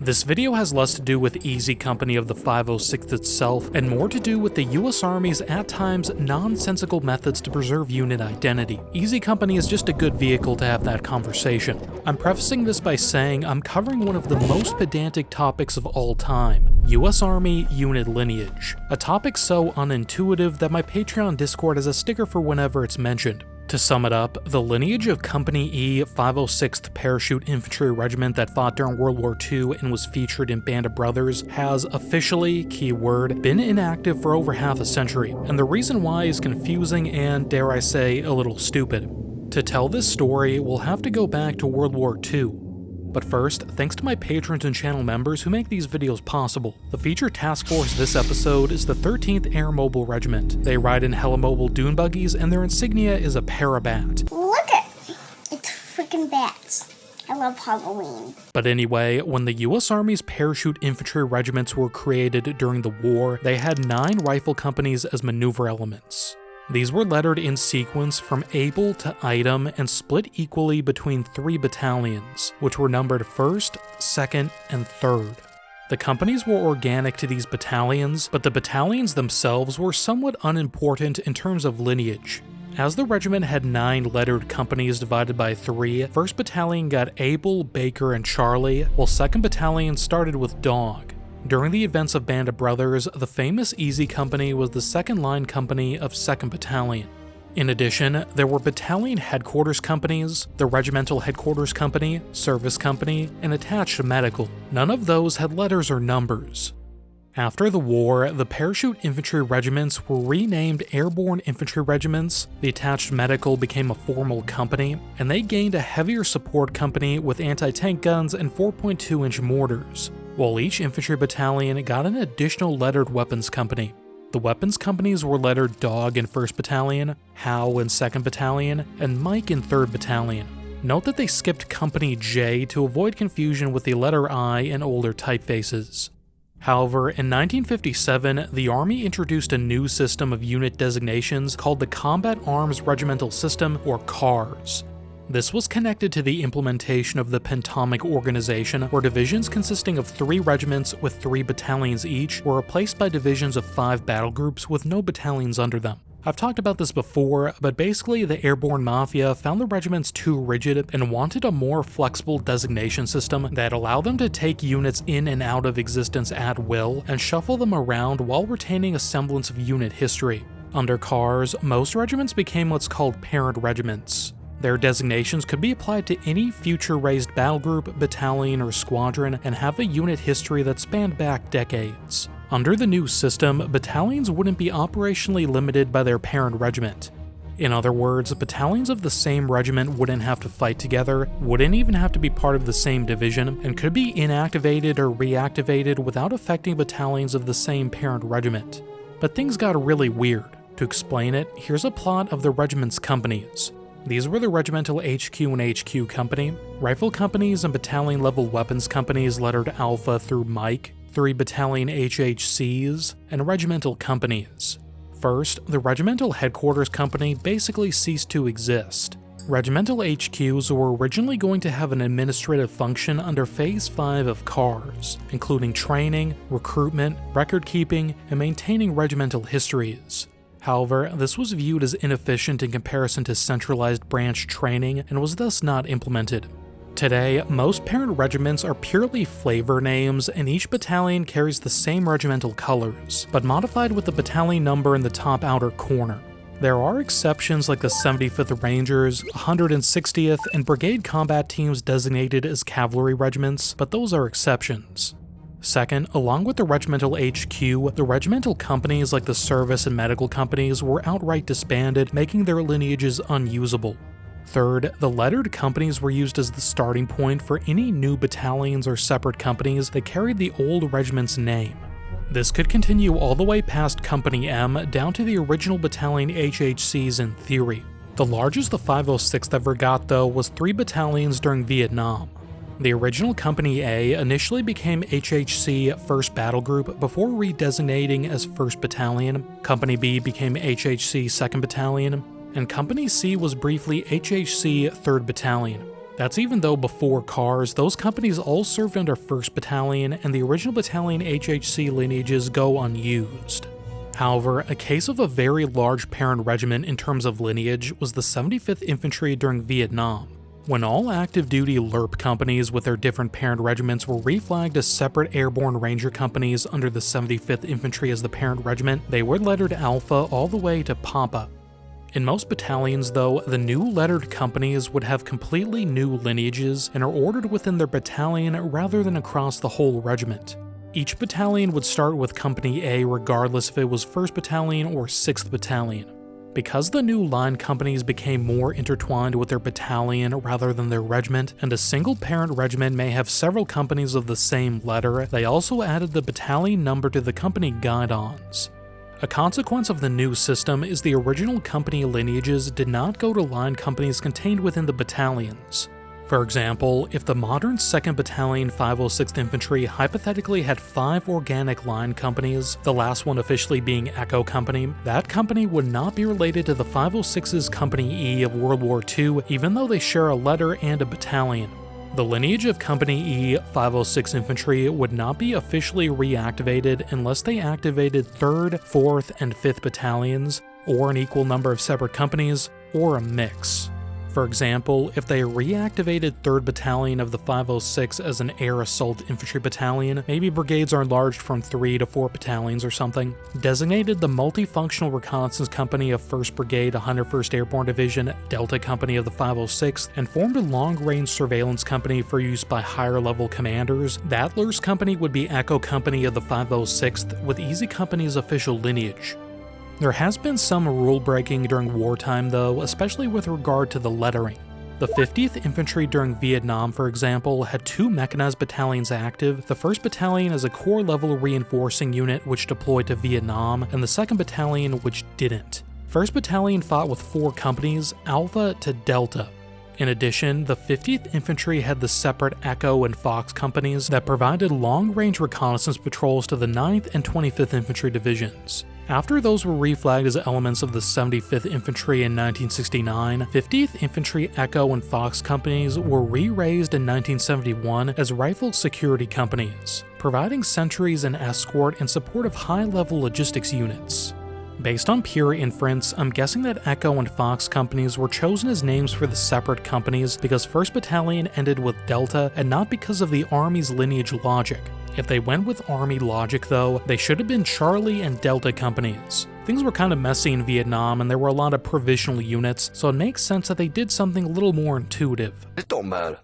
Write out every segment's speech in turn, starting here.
This video has less to do with Easy Company of the 506th itself, and more to do with the US Army's at times nonsensical methods to preserve unit identity. Easy Company is just a good vehicle to have that conversation. I'm prefacing this by saying I'm covering one of the most pedantic topics of all time, US Army unit lineage. A topic so unintuitive that my Patreon Discord has a sticker for whenever it's mentioned. To sum it up, the lineage of Company E, 506th Parachute Infantry Regiment that fought during World War II and was featured in Band of Brothers has officially, keyword, been inactive for over half a century, and the reason why is confusing and, dare I say, a little stupid. To tell this story, we'll have to go back to World War II. But first, thanks to my patrons and channel members who make these videos possible. The featured task force this episode is the 13th Air Mobile Regiment. They ride in heli-mobile dune buggies and their insignia is a parabat. Look at it! It's freaking bats. I love Halloween. But anyway, when the US Army's parachute infantry regiments were created during the war, they had 9 rifle companies as maneuver elements. These were lettered in sequence from able to item and split equally between 3 battalions, which were numbered 1st, 2nd, and 3rd. The companies were organic to these battalions, but the battalions themselves were somewhat unimportant in terms of lineage. As the regiment had 9 lettered companies divided by 3, 1st Battalion got Able, Baker, and Charlie, while 2nd Battalion started with Dog. During the events of Band of Brothers, the famous Easy Company was the second line company of 2nd Battalion. In addition, there were battalion headquarters companies, the regimental headquarters company, service company, and attached medical. None of those had letters or numbers. After the war, the parachute infantry regiments were renamed Airborne Infantry Regiments, the attached medical became a formal company, and they gained a heavier support company with anti-tank guns and 4.2-inch mortars, while each infantry battalion got an additional lettered weapons company. The weapons companies were lettered Dog in 1st Battalion, Howe in 2nd Battalion, and Mike in 3rd Battalion. Note that they skipped Company J to avoid confusion with the letter I in older typefaces. However, in 1957, the Army introduced a new system of unit designations called the Combat Arms Regimental System, or CARS. This was connected to the implementation of the Pentomic Organization, where divisions consisting of 3 regiments with 3 battalions each were replaced by divisions of 5 battle groups with no battalions under them. I've talked about this before, but basically the Airborne Mafia found the regiments too rigid and wanted a more flexible designation system that allowed them to take units in and out of existence at will and shuffle them around while retaining a semblance of unit history. Under CARS, most regiments became what's called parent regiments. Their designations could be applied to any future raised battle group, battalion, or squadron and have a unit history that spanned back decades. Under the new system, battalions wouldn't be operationally limited by their parent regiment. In other words, battalions of the same regiment wouldn't have to fight together, wouldn't even have to be part of the same division, and could be inactivated or reactivated without affecting battalions of the same parent regiment. But things got really weird. To explain it, here's a plot of the regiment's companies. These were the Regimental HQ and HQ Company, rifle companies and battalion-level weapons companies lettered Alpha through Mike, 3 battalion HHCs, and regimental companies. First, the Regimental Headquarters Company basically ceased to exist. Regimental HQs were originally going to have an administrative function under Phase 5 of CARS, including training, recruitment, record-keeping, and maintaining regimental histories. However, this was viewed as inefficient in comparison to centralized branch training and was thus not implemented. Today, most parent regiments are purely flavor names and each battalion carries the same regimental colors, but modified with the battalion number in the top outer corner. There are exceptions like the 75th Rangers, 160th, and brigade combat teams designated as cavalry regiments, but those are exceptions. Second, along with the regimental HQ, the regimental companies like the service and medical companies were outright disbanded, making their lineages unusable. Third, the lettered companies were used as the starting point for any new battalions or separate companies that carried the old regiment's name. This could continue all the way past Company M down to the original battalion HHCs in theory. The largest the 506th ever got, though, was 3 battalions during Vietnam. The original Company A initially became HHC 1st Battle Group before redesignating as 1st Battalion, Company B became HHC 2nd Battalion, and Company C was briefly HHC 3rd Battalion. That's even though before cars, those companies all served under 1st Battalion, and the original battalion HHC lineages go unused. However, a case of a very large parent regiment in terms of lineage was the 75th Infantry during Vietnam. When all active duty LRP companies with their different parent regiments were reflagged as separate airborne ranger companies under the 75th Infantry as the parent regiment, they were lettered Alpha all the way to Papa. In most battalions though, the new lettered companies would have completely new lineages and are ordered within their battalion rather than across the whole regiment. Each battalion would start with Company A regardless if it was 1st Battalion or 6th Battalion. Because the new line companies became more intertwined with their battalion rather than their regiment, and a single parent regiment may have several companies of the same letter, they also added the battalion number to the company guidons. A consequence of the new system is the original company lineages did not go to line companies contained within the battalions. For example, if the modern 2nd Battalion 506th Infantry hypothetically had 5 organic line companies, the last one officially being Echo Company, that company would not be related to the 506's Company E of World War II, even though they share a letter and a battalion. The lineage of Company E 506 Infantry would not be officially reactivated unless they activated 3rd, 4th, and 5th Battalions, or an equal number of separate companies, or a mix. For example, if they reactivated 3rd Battalion of the 506 as an air assault infantry battalion, maybe brigades are enlarged from 3 to 4 battalions or something, designated the multifunctional reconnaissance company of 1st Brigade 101st Airborne Division Delta Company of the 506th, and formed a long-range surveillance company for use by higher-level commanders, that LRS company would be Echo Company of the 506th with Easy Company's official lineage. There has been some rule breaking during wartime though, especially with regard to the lettering. The 50th Infantry during Vietnam, for example, had 2 mechanized battalions active, the 1st Battalion as a core level reinforcing unit which deployed to Vietnam, and the 2nd Battalion which didn't. 1st Battalion fought with 4 companies, Alpha to Delta. In addition, the 50th Infantry had the separate Echo and Fox companies that provided long-range reconnaissance patrols to the 9th and 25th Infantry divisions. After those were reflagged as elements of the 75th Infantry in 1969, 50th Infantry Echo and Fox companies were re-raised in 1971 as rifle security companies, providing sentries and escort in support of high-level logistics units. Based on pure inference, I'm guessing that Echo and Fox companies were chosen as names for the separate companies because 1st Battalion ended with Delta and not because of the Army's lineage logic. If they went with Army logic though, they should have been Charlie and Delta companies. Things were kind of messy in Vietnam and there were a lot of provisional units, so it makes sense that they did something a little more intuitive. It don't matter.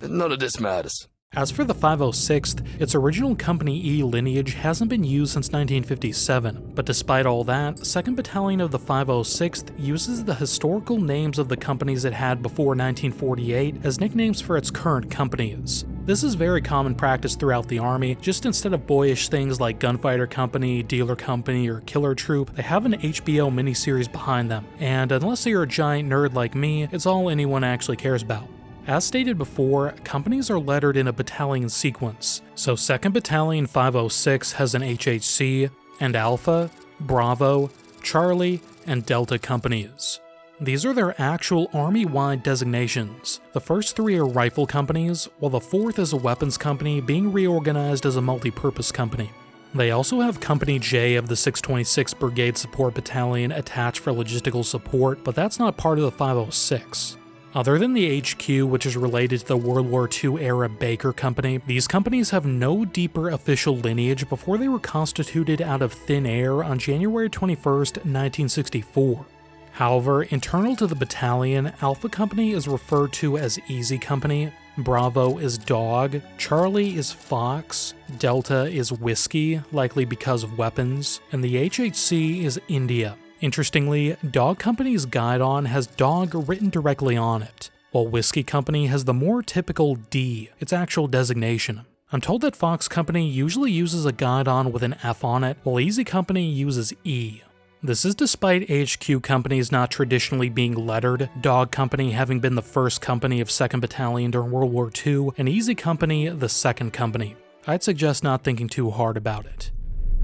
None of this matters. As for the 506th, its original Company E lineage hasn't been used since 1957, but despite all that, 2nd Battalion of the 506th uses the historical names of the companies it had before 1948 as nicknames for its current companies. This is very common practice throughout the Army, just instead of boyish things like Gunfighter Company, Dealer Company, or Killer Troop, they have an HBO miniseries behind them, and unless you're a giant nerd like me, it's all anyone actually cares about. As stated before, companies are lettered in a battalion sequence, so 2nd Battalion 506 has an HHC, and Alpha, Bravo, Charlie, and Delta companies. These are their actual Army-wide designations. The first 3 are rifle companies, while the 4th is a weapons company being reorganized as a multi-purpose company. They also have Company J of the 626th Brigade Support Battalion attached for logistical support, but that's not part of the 506. Other than the HQ, which is related to the World War II era Baker Company, these companies have no deeper official lineage before they were constituted out of thin air on January 21st, 1964. However, internal to the battalion, Alpha Company is referred to as Easy Company, Bravo is Dog, Charlie is Fox, Delta is Whiskey, likely because of weapons, and the HHC is India. Interestingly, Dog Company's guidon has Dog written directly on it, while Whiskey Company has the more typical D, its actual designation. I'm told that Fox Company usually uses a guidon with an F on it, while Easy Company uses E. This is despite HQ companies not traditionally being lettered, Dog Company having been the first company of 2nd Battalion during World War II, and Easy Company the second company. I'd suggest not thinking too hard about it.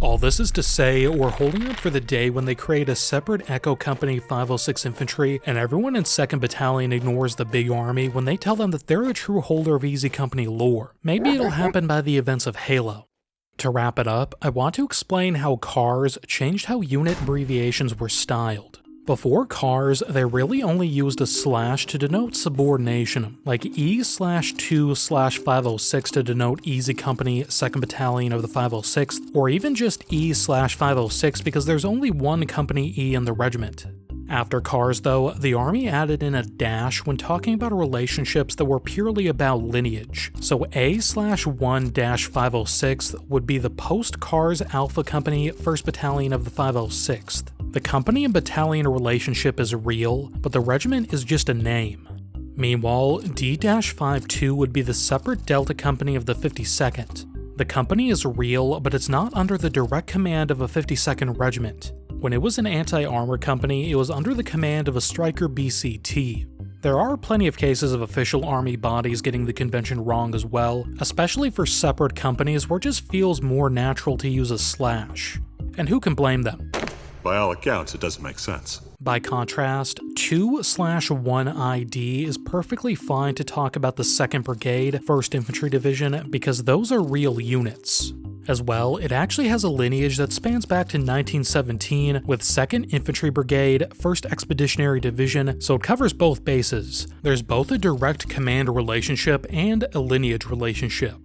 All this is to say, we're holding up for the day when they create a separate Echo Company 506 Infantry, and everyone in 2nd Battalion ignores the big army when they tell them that they're a true holder of Easy Company lore. Maybe it'll happen by the events of Halo. To wrap it up, I want to explain how CARs changed how unit abbreviations were styled. Before CARs, they really only used a slash to denote subordination, like E/2/506 to denote Easy Company 2nd Battalion of the 506th, or even just E/506 because there's only one Company E in the regiment. After CARs though, the Army added in a dash when talking about relationships that were purely about lineage, so A/1-506 would be the post-CARs Alpha Company 1st Battalion of the 506th. The company and battalion relationship is real, but the regiment is just a name. Meanwhile, D-52 would be the separate Delta Company of the 52nd. The company is real, but it's not under the direct command of a 52nd Regiment. When it was an anti-armor company, it was under the command of a Stryker BCT. There are plenty of cases of official army bodies getting the convention wrong as well, especially for separate companies where it just feels more natural to use a slash. And who can blame them? By all accounts, it doesn't make sense. By contrast, 2/1ID is perfectly fine to talk about the 2nd Brigade, 1st Infantry Division, because those are real units. As well, it actually has a lineage that spans back to 1917 with 2nd Infantry Brigade, 1st Expeditionary Division, so it covers both bases. There's both a direct command relationship and a lineage relationship.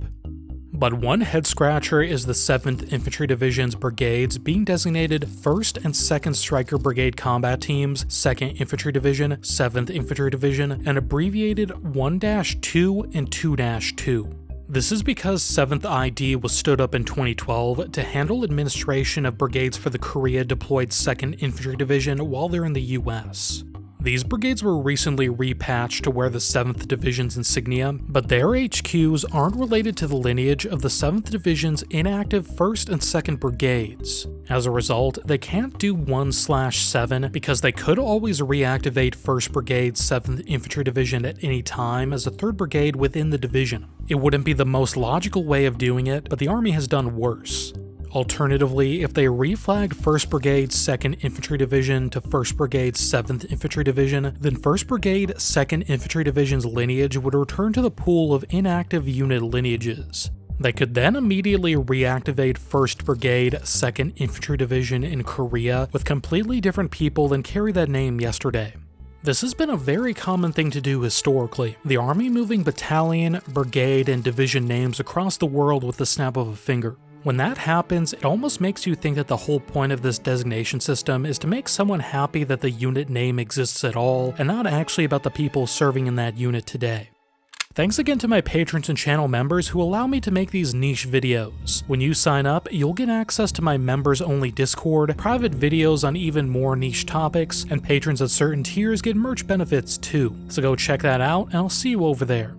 But one head-scratcher is the 7th Infantry Division's brigades being designated 1st and 2nd Stryker Brigade combat teams, 2nd Infantry Division, 7th Infantry Division, and abbreviated 1-2 and 2-2. This is because 7th ID was stood up in 2012 to handle administration of brigades for the Korea-deployed 2nd Infantry Division while they're in the US. These brigades were recently repatched to wear the 7th Division's insignia, but their HQs aren't related to the lineage of the 7th Division's inactive 1st and 2nd Brigades. As a result, they can't do 1/7 because they could always reactivate 1st Brigade's 7th Infantry Division at any time as a 3rd Brigade within the division. It wouldn't be the most logical way of doing it, but the Army has done worse. Alternatively, if they reflagged 1st Brigade's 2nd Infantry Division to 1st Brigade's 7th Infantry Division, then 1st Brigade 2nd Infantry Division's lineage would return to the pool of inactive unit lineages. They could then immediately reactivate 1st Brigade 2nd Infantry Division in Korea with completely different people than carry that name yesterday. This has been a very common thing to do historically, the Army moving battalion, brigade, and division names across the world with the snap of a finger. When that happens, it almost makes you think that the whole point of this designation system is to make someone happy that the unit name exists at all, and not actually about the people serving in that unit today. Thanks again to my patrons and channel members who allow me to make these niche videos. When you sign up, you'll get access to my members-only Discord, private videos on even more niche topics, and patrons at certain tiers get merch benefits too. So go check that out, and I'll see you over there.